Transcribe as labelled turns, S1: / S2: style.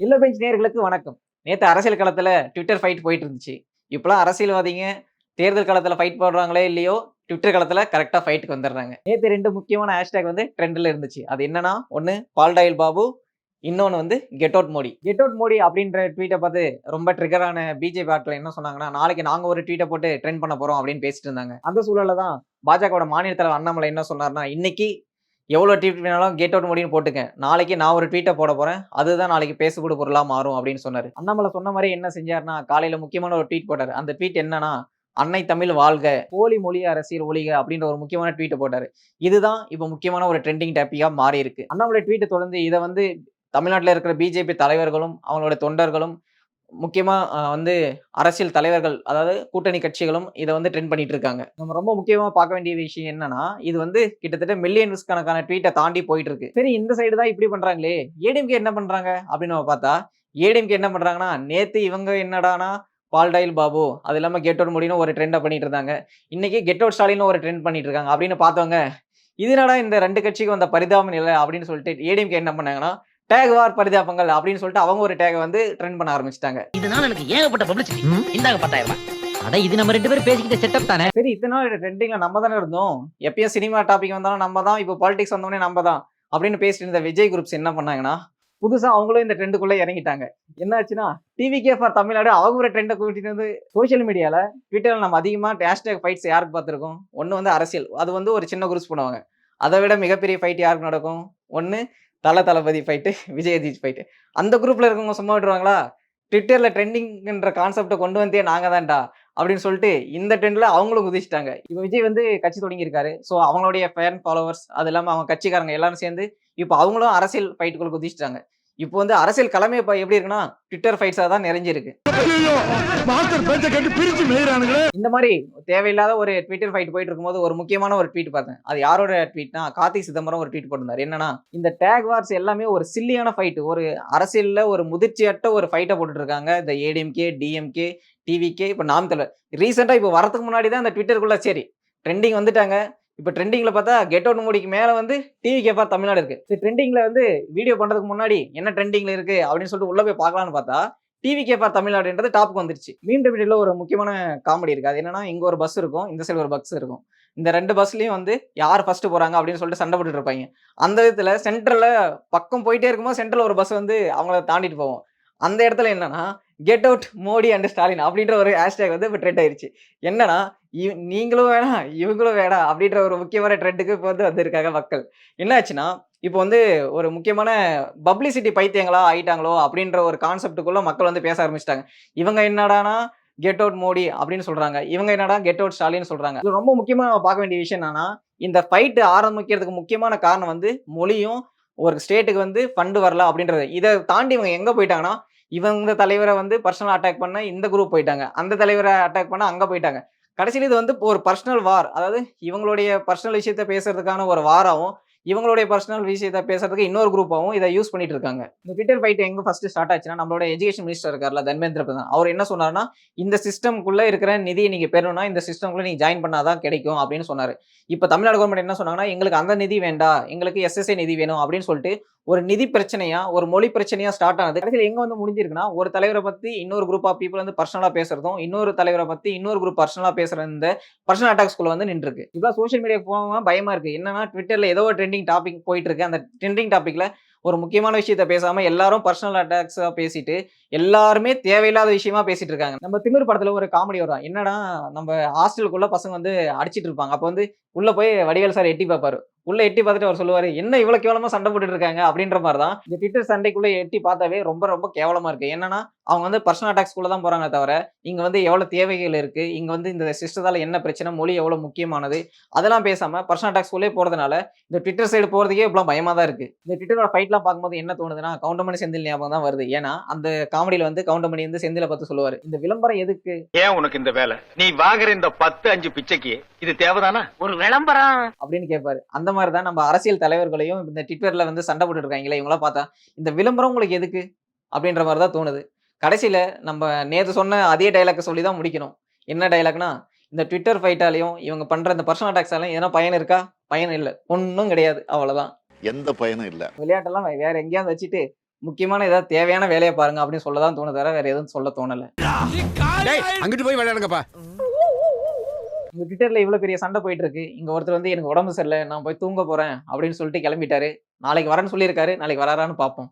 S1: இல்ல பெஞ்ச் நேயர்களுக்கு வணக்கம். நேத்து அரசியல் களத்துல ட்விட்டர் ஃபைட் போயிட்டு இருந்துச்சு. இப்பலாம் அரசியல்வாதிங்க தேர்தல் களத்துல ஃபைட் போடுறாங்களோ இல்லையோ, ட்விட்டர் களத்துல கரெக்ட்டா ஃபைட்க்கு வந்துடுறாங்க. நேத்து 2 முக்கியமான ஹேஷ்டேக் வந்து ட்ரெண்ட்ல இருந்துச்சு. அது என்னன்னா, ஒண்ணு பால்டாயில் பாபு, இன்னொன்னு வந்து get out Modi. Get out Modi அப்படின்ற ட்வீட்ட பார்த்து ரொம்ப ட்ரிகர் ஆன பிஜேபி ஆட்கள் என்ன சொன்னாங்கன்னா, நாளைக்கு நாங்க ஒரு ட்வீட்ட போட்டு ட்ரெண்ட் பண்ண போறோம் அப்படின்னு பேசிட்டு இருந்தாங்க. அந்த சூழல்ல தான் பாஜகவோட மாநில தலைவர் அண்ணாமலை என்ன சொன்னார்ன்னா, இன்னைக்கு எவ்வளோ ட்வீட் வேணாலும் கெட் அவுட் மோடின்னு போட்டுக்க. நாளைக்கு நான் ஒரு ட்வீட்ட போட போறேன். அதுதான் நாளைக்கு பேசுபடு பொருளா மாறும் அப்படின்னு சொன்னாரு. அண்ணாமலை சொன்ன மாரி என்ன செஞ்சாருன்னா, காலையில முக்கியமான ஒரு ட்வீட் போட்டாரு. அந்த ட்வீட் என்னன்னா, "அன்னை தமிழ் வாழ்க! போலி மொழி அரசியல் ஒழிக!" அப்படின்ற ஒரு முக்கியமான ட்வீட்ட போட்டாரு. இதுதான் இப்ப முக்கியமான ஒரு ட்ரெண்டிங் டாபிக்கா மாறி இருக்கு. அண்ணாமலை ட்வீட்ட தொடர்ந்து இத வந்து தமிழ்நாட்டுல இருக்கிற பிஜேபி தலைவர்களும், அவங்களோட தொண்டர்களும் முக்கியமா வந்து அரசியல் தலைவர்கள், அதாவது கூட்டணி கட்சிகளும் இத வந்து ட்ரெண்ட் பண்ணிட்டு இருக்காங்க. நம்ம ரொம்ப முக்கியமா பார்க்க வேண்டிய விஷயம் என்னன்னா, இது வந்து கிட்டத்தட்ட மில்லியன்ஸ் கணக்கான ட்வீட்ட தாண்டி போயிட்டு இருக்கு. சரி இந்த சைடு தான் இப்படி பண்றாங்களே, ஏடிஎம்கே என்ன பண்றாங்க? அப்படின்னு நம்ம பார்த்தா, ஏடிஎம்கே என்ன பண்றாங்கன்னா, நேத்து இவங்க என்னடான்னா பால்டாயில் பாபு, அது இல்லாம கெட் அவுட் மோடின்னு ஒரு ட்ரெண்டா பண்ணிட்டு இருந்தாங்க. இன்னைக்கு கெட் அவுட் ஸ்டாலின்னு ஒரு ட்ரெண்ட் பண்ணிட்டு இருக்காங்க. அப்படின்னு பார்த்தவங்க, இது என்னடா இந்த 2 கட்சிக்கும் வந்த பரிதாப நிலை அப்படின்னு சொல்லிட்டு ஏடிஎம்கே என்ன பண்ணாங்கன்னா, டேக் வார் பரிதாபங்கள் அப்படின்னு சொல்லிட்டு அவங்க ஒரு டேக்க வந்து ட்ரெண்ட் பண்ண ஆரம்பிச்சுட்டாங்க.
S2: இதனால எனக்கு ஏகப்பட்ட பப்ளிசிட்டி. இந்தாங்க 10,000 அட இது நம்ம 2 பேரும் பேசிக்கிட்ட செட்டப் தானே.
S1: சரி இத்தன நாள் ட்ரெண்டிங்ல நம்ம தானே இருந்தோம். எப்பயும் சினிமா டாபிக் வந்தாலும் நம்ம தான். இப்போ பாலிடிக்ஸ் வந்தோனே நம்ம தான். அப்படின்னு பேசிட்டு இருந்த விஜய் குரூப்ஸ் என்ன பண்ணாங்கன்னா, புதுசா அவங்களும் இந்த ட்ரெண்டுக்குள்ள இறங்கிட்டாங்க. என்ன ஆச்சுன்னா, டிவிகே ஃபார் தமிழ்நாடு அவங்க ஒரு ட்ரெண்ட கூட்டிட்டு வந்து சோசியல் மீடியால, ட்விட்டர்ல நம்ம அதிகமா ஹேஷ்டேக் ஃபைட்ஸ் யாருக்கு பார்த்திருக்கோம்? ஒண்ணு வந்து அரசியல். அது வந்து ஒரு சின்ன குரூப்ஸ் பண்ணுவாங்க. அத விட மிகப்பெரிய ஃபைட் யாருக்கு நடக்கும்? ஒண்ணு தளபதி ஃபைட்டு, விஜய் அஜித் ஃபைட்டு. அந்த குரூப்ல இருக்கவங்க சும்மா விட்டுருவாங்களா? ட்விட்டர்ல ட்ரெண்டிங்ன்ற கான்செப்ட்ட கொண்டு வந்ததே நாங்க தான்டா. அப்படின்னு சொல்லிட்டு இந்த ட்ரெண்ட்ல அவங்களும் குதிச்சுட்டாங்க. இப்ப விஜய் வந்து கட்சி தொடங்கியிருக்காரு. ஸோ அவங்களுடைய ஃபேன் ஃபாலோவர்ஸ் அது இல்லாம அவங்க கட்சிக்காரங்க எல்லாரும் சேர்ந்து இப்ப அவங்களும் அரசியல் ஃபைட்டுக்குள்ள குதிச்சுட்டாங்க. இப்போ வந்து அரசியல் களமே இப்ப எப்படி இருக்குன்னா, ட்விட்டர் ஃபைட்ஸா தான் நிறைஞ்சிருக்கு. இந்த மாரி தேவையில்லாத ஒரு ட்விட்டர் ஃபைட் போயிட்டு இருக்கும்போது ஒரு முக்கியமான ஒரு ட்வீட் பார்த்தேன். அது யாரோட ட்வீட்னா, கார்த்திக் சிதம்பரம் ஒரு ட்வீட் போட்டிருந்தாரு. என்னன்னா, இந்த டேக் வார்ஸ் எல்லாமே ஒரு சில்லியான ஃபைட். ஒரு அரசியல்ல ஒரு முதிர்ச்சியற்ற ஒரு ஃபைட்ட போட்டுட்டு இருக்காங்க. இந்த ஏடிஎம்கே, டிஎம்கே, டிவிகே, இப்ப நாம் தமிழர். ரீசென்ட்டா இப்ப வரதுக்கு முன்னாடி தான் இந்த ட்விட்டருக்குள்ள சரி ட்ரெண்டிங் வந்துட்டாங்க. இப்ப ட்ரெண்டிங்ல பார்த்தா கெட் அவுட் மோடிக்கு மேல வந்து டிவிகே ஃபார் தமிழ்நாடு இருக்கு. சரி ட்ரெண்டிங்ல வந்து வீடியோ பண்றதுக்கு முன்னாடி என்ன ட்ரெண்டிங்ல இருக்கு அப்படின்னு சொல்லிட்டு உள்ள போய் பார்க்கலாம்னு பார்த்தா, டிவிகே ஃபார் தமிழ்நாடுன்றது டாப்க்கு வந்துருச்சு. மீம் டெபிட்ல ஒரு முக்கியமான காமெடி இருக்கு. அது என்னன்னா, இங்க ஒரு பஸ் இருக்கும். இந்த சைடு ஒரு பஸ் இருக்கும். இந்த 2 பஸ்லயும் வந்து யார் ஃபர்ஸ்ட் போறாங்க அப்படின்னு சொல்லிட்டு சண்டை போட்டுட்டு இருப்பாய்ங்க. அந்த விதத்துல சென்டர்ல பக்கம் போயிட்டே இருக்கும்போது சென்டர்ல ஒரு பஸ் வந்து அவங்கள தாண்டிட்டு போகும். அந்த இடத்துல என்னன்னா, get out Modi and Stalin அப்படின்ற ஒரு ஹேஷ்டேக் வந்து இப்ப ட்ரெண்ட் ஆயிருச்சு. என்னன்னா, நீங்களும் வேணாம், இவங்களும் வேணாம் அப்படின்ற ஒரு முக்கியமான ட்ரெண்டுக்கு இப்ப வந்து வந்திருக்காங்க மக்கள். என்ன ஆச்சுன்னா, இப்போ வந்து ஒரு முக்கியமான பப்ளிசிட்டி பைத்தியங்களா ஆயிட்டாங்களோ அப்படின்ற ஒரு கான்செப்ட்டுக்குள்ள மக்கள் வந்து பேச ஆரம்பிச்சுட்டாங்க. இவங்க என்னடான்னா கெட் அவுட் மோடி அப்படின்னு சொல்றாங்க. இவங்க என்னடா கெட் அவுட் ஸ்டாலின் சொல்றாங்க. இதுல ரொம்ப முக்கியமா நம்ம பார்க்க வேண்டிய விஷயம் என்னன்னா, இந்த ஃபைட் ஆரம்பிக்கிறதுக்கு முக்கியமான காரணம் வந்து மொழியும், ஒரு ஸ்டேட்டுக்கு வந்து ஃபண்ட் வரல அப்படின்றது. இத தாண்டி இவங்க எங்க போயிட்டாங்கன்னா, இவங்க தலைவர வந்து பர்சனலா அட்டாக் பண்ண இந்த குரூப் போயிட்டாங்க. அந்த தலைவர அட்டாக் பண்ண அங்க போயிட்டாங்க. கடைசில இது வந்து ஒரு பர்சனல் வார். அதாவது இவங்களுடைய பர்சனல் விஷயத்த பேசுறதுக்கான ஒரு வாராவும், இவங்களுடைய பர்சனல் விஷயத்த பேசுறதுக்கு இன்னொரு குரூப்பாவும் இத யூஸ் பண்ணிட்டு இருக்காங்க. இந்த ட்விட்டர் ஃபைட் எங்க ஃபர்ஸ்ட் ஸ்டார்ட் ஆச்சுன்னா, நம்மளோட எஜுகேஷன் மினிஸ்டர் இருக்கார்ல தர்மேந்திர பிரதான். அவர் என்ன சொன்னாருன்னா, இந்த சிஸ்டம்க்குள்ள இருக்கிற நிதிய நீங்க பெறணும்னா, இந்த சிஸ்டம்க்குள்ள நீங்க ஜாயின் பண்ணா தான் கிடைக்கும் அப்படின்னு சொன்னாரு. இப்ப தமிழ்நாடு கவர்ன்மெண்ட் என்ன சொன்னாங்கன்னா, எங்களுக்கு அந்த நிதி வேண்டாம். எங்களுக்கு எஸ்எஸ்ஏ நிதி வேணும் அப்படின்னு சொல்லிட்டு ஒரு நிதி பிரச்சனையா, ஒரு மொழி பிரச்சனையா ஸ்டார்ட் ஆனது. கடைசில எங்க வந்து முடிஞ்சிருக்குன்னா, ஒரு தலைவர பத்தி இன்னொரு குரூப் ஆஃப் பீப்பிள் வந்து பர்சனலா பேசுறதும், இன்னொரு தலைவர பத்தி இன்னொரு குரூப் பர்சனலா பேசுற இந்த பர்சனல் அட்டாக்ஸ்குள்ள வந்து நின்றுருக்கு. இப்பலாம் சோசியல் மீடியாக்கு போக பயமா இருக்கு. என்னன்னா Twitterல ஏதோ ஒரு ட்ரெண்டிங் டாபிக் போயிட்டு இருக்கு. அந்த ட்ரெண்டிங் டாபிக்ல ஒரு முக்கியமான விஷயத்த பேசாம எல்லாரும் பர்சனல் அட்டாக்ஸா பேசிட்டு, எல்லாருமே தேவையில்லாத விஷயமா பேசிட்டு இருக்காங்க. நம்ம திமிரு படத்துல ஒரு காமெடி வரும். என்னன்னா, நம்ம ஹாஸ்டலுக்குள்ள பசங்க வந்து அடிச்சிட்டு இருப்பாங்க. அப்ப வந்து உள்ள போய் வடிவேலு சார் எட்டி பார்ப்பாரு. உள்ள எட்டி பார்த்துட்டு அவர் சொல்லுவாரு, "என்ன இவ்வளவு கேவலமா சண்டை போட்டுட்டு இருக்காங்க?" அப்படின்ற மாரி தான். இந்த ட்விட்டர் சண்டைக்குள்ள எட்டி பார்த்தாவே ரொம்ப ரொம்ப கேவலமா இருக்கு. என்னன்னா, அவங்க வந்து பர்சனல் அட்டாக்ஸ்குள்ள தான் போறாங்களே தவிர, இங்க வந்து எவ்வளவு தேவைகள் இருக்கு, இங்க வந்து இந்த சிஸ்டத்தால என்ன பிரச்சனை, மொழி எவ்வளவு முக்கியமானது, அதெல்லாம் பேசாம பர்சனல் அட்டாக்ஸ்குள்ளயே போறதுனால, இந்த ட்விட்டர் சைடு போறதுக்கே இப்பலாம் பயமா தான் இருக்கு. இந்த ட்விட்டரோட ஃபைட்லாம் பார்க்கும்போது என்ன தோணுதுன்னா, கவுண்டமணி செந்தில் ஞாபகம் தான் வருது. ஏன்னா, அந்த காமெடில வந்து கவுண்டமணி வந்து செந்தில பார்த்து சொல்லுவாரு, "இந்த விளம்பரம் எதுக்கு?"
S3: ஏன் உனக்கு இந்த வேலை? நீ வாங்குற இந்த 10, 5 பிச்சைக்கு இது தேவைதானா?
S2: ஒரு விளம்பரம்.
S1: அப்படின்னு கேட்பாரு. அந்த மாரி தான் நம்ம அரசியல் தலைவர்களையும் இந்த ட்விட்டர்ல வந்து சண்டை போட்டுட்டு இருக்காங்களே, இவங்கலாம் பார்த்தா, "இந்த விளம்பரம் உங்களுக்கு எதுக்கு?" அப்படின்ற மாரி தான் தோணுது. கடைசில நம்ம நேத்து சொன்ன அதே டயலாக்க சொல்லி தான் முடிக்கணும். என்ன டயலாக்னா, இந்த ட்விட்டர் ஃபைட்டாலயும், இவங்க பண்ற இந்த பர்சனல் அட்டாக்ஸாலயும் எதனா பயன் இருக்கா? பயன் இல்ல. ஒண்ணும் கிடையாது. அவ்வளதான்.
S4: எந்த பயனும் இல்ல.
S1: விளையாட்டெல்லாம் வேற எங்கேயாவது வச்சுட்டு, முக்கியமான ஏதாவது தேவையான வேலையை பாருங்க அப்படின்னு சொல்ல தான் தோணுது தவிர வேற எதுவும் சொல்ல தோணல.
S4: அங்கிட்டு போய் விளையாடுங்கப்பா.
S1: இங்க ட்விட்டர்ல இவ்வளவு பெரிய சண்டை போயிட்டு இருக்கு. இங்க ஒருத்தர் வந்து எனக்கு உடம்பு சரியில்ல, நான் போய் தூங்க போறேன் அப்படின்னு சொல்லிட்டு கிளம்பிட்டாரு. நாளைக்கு வரேன்னு சொல்லியிருக்காரு. நாளைக்கு வராரான்னு பார்ப்போம்.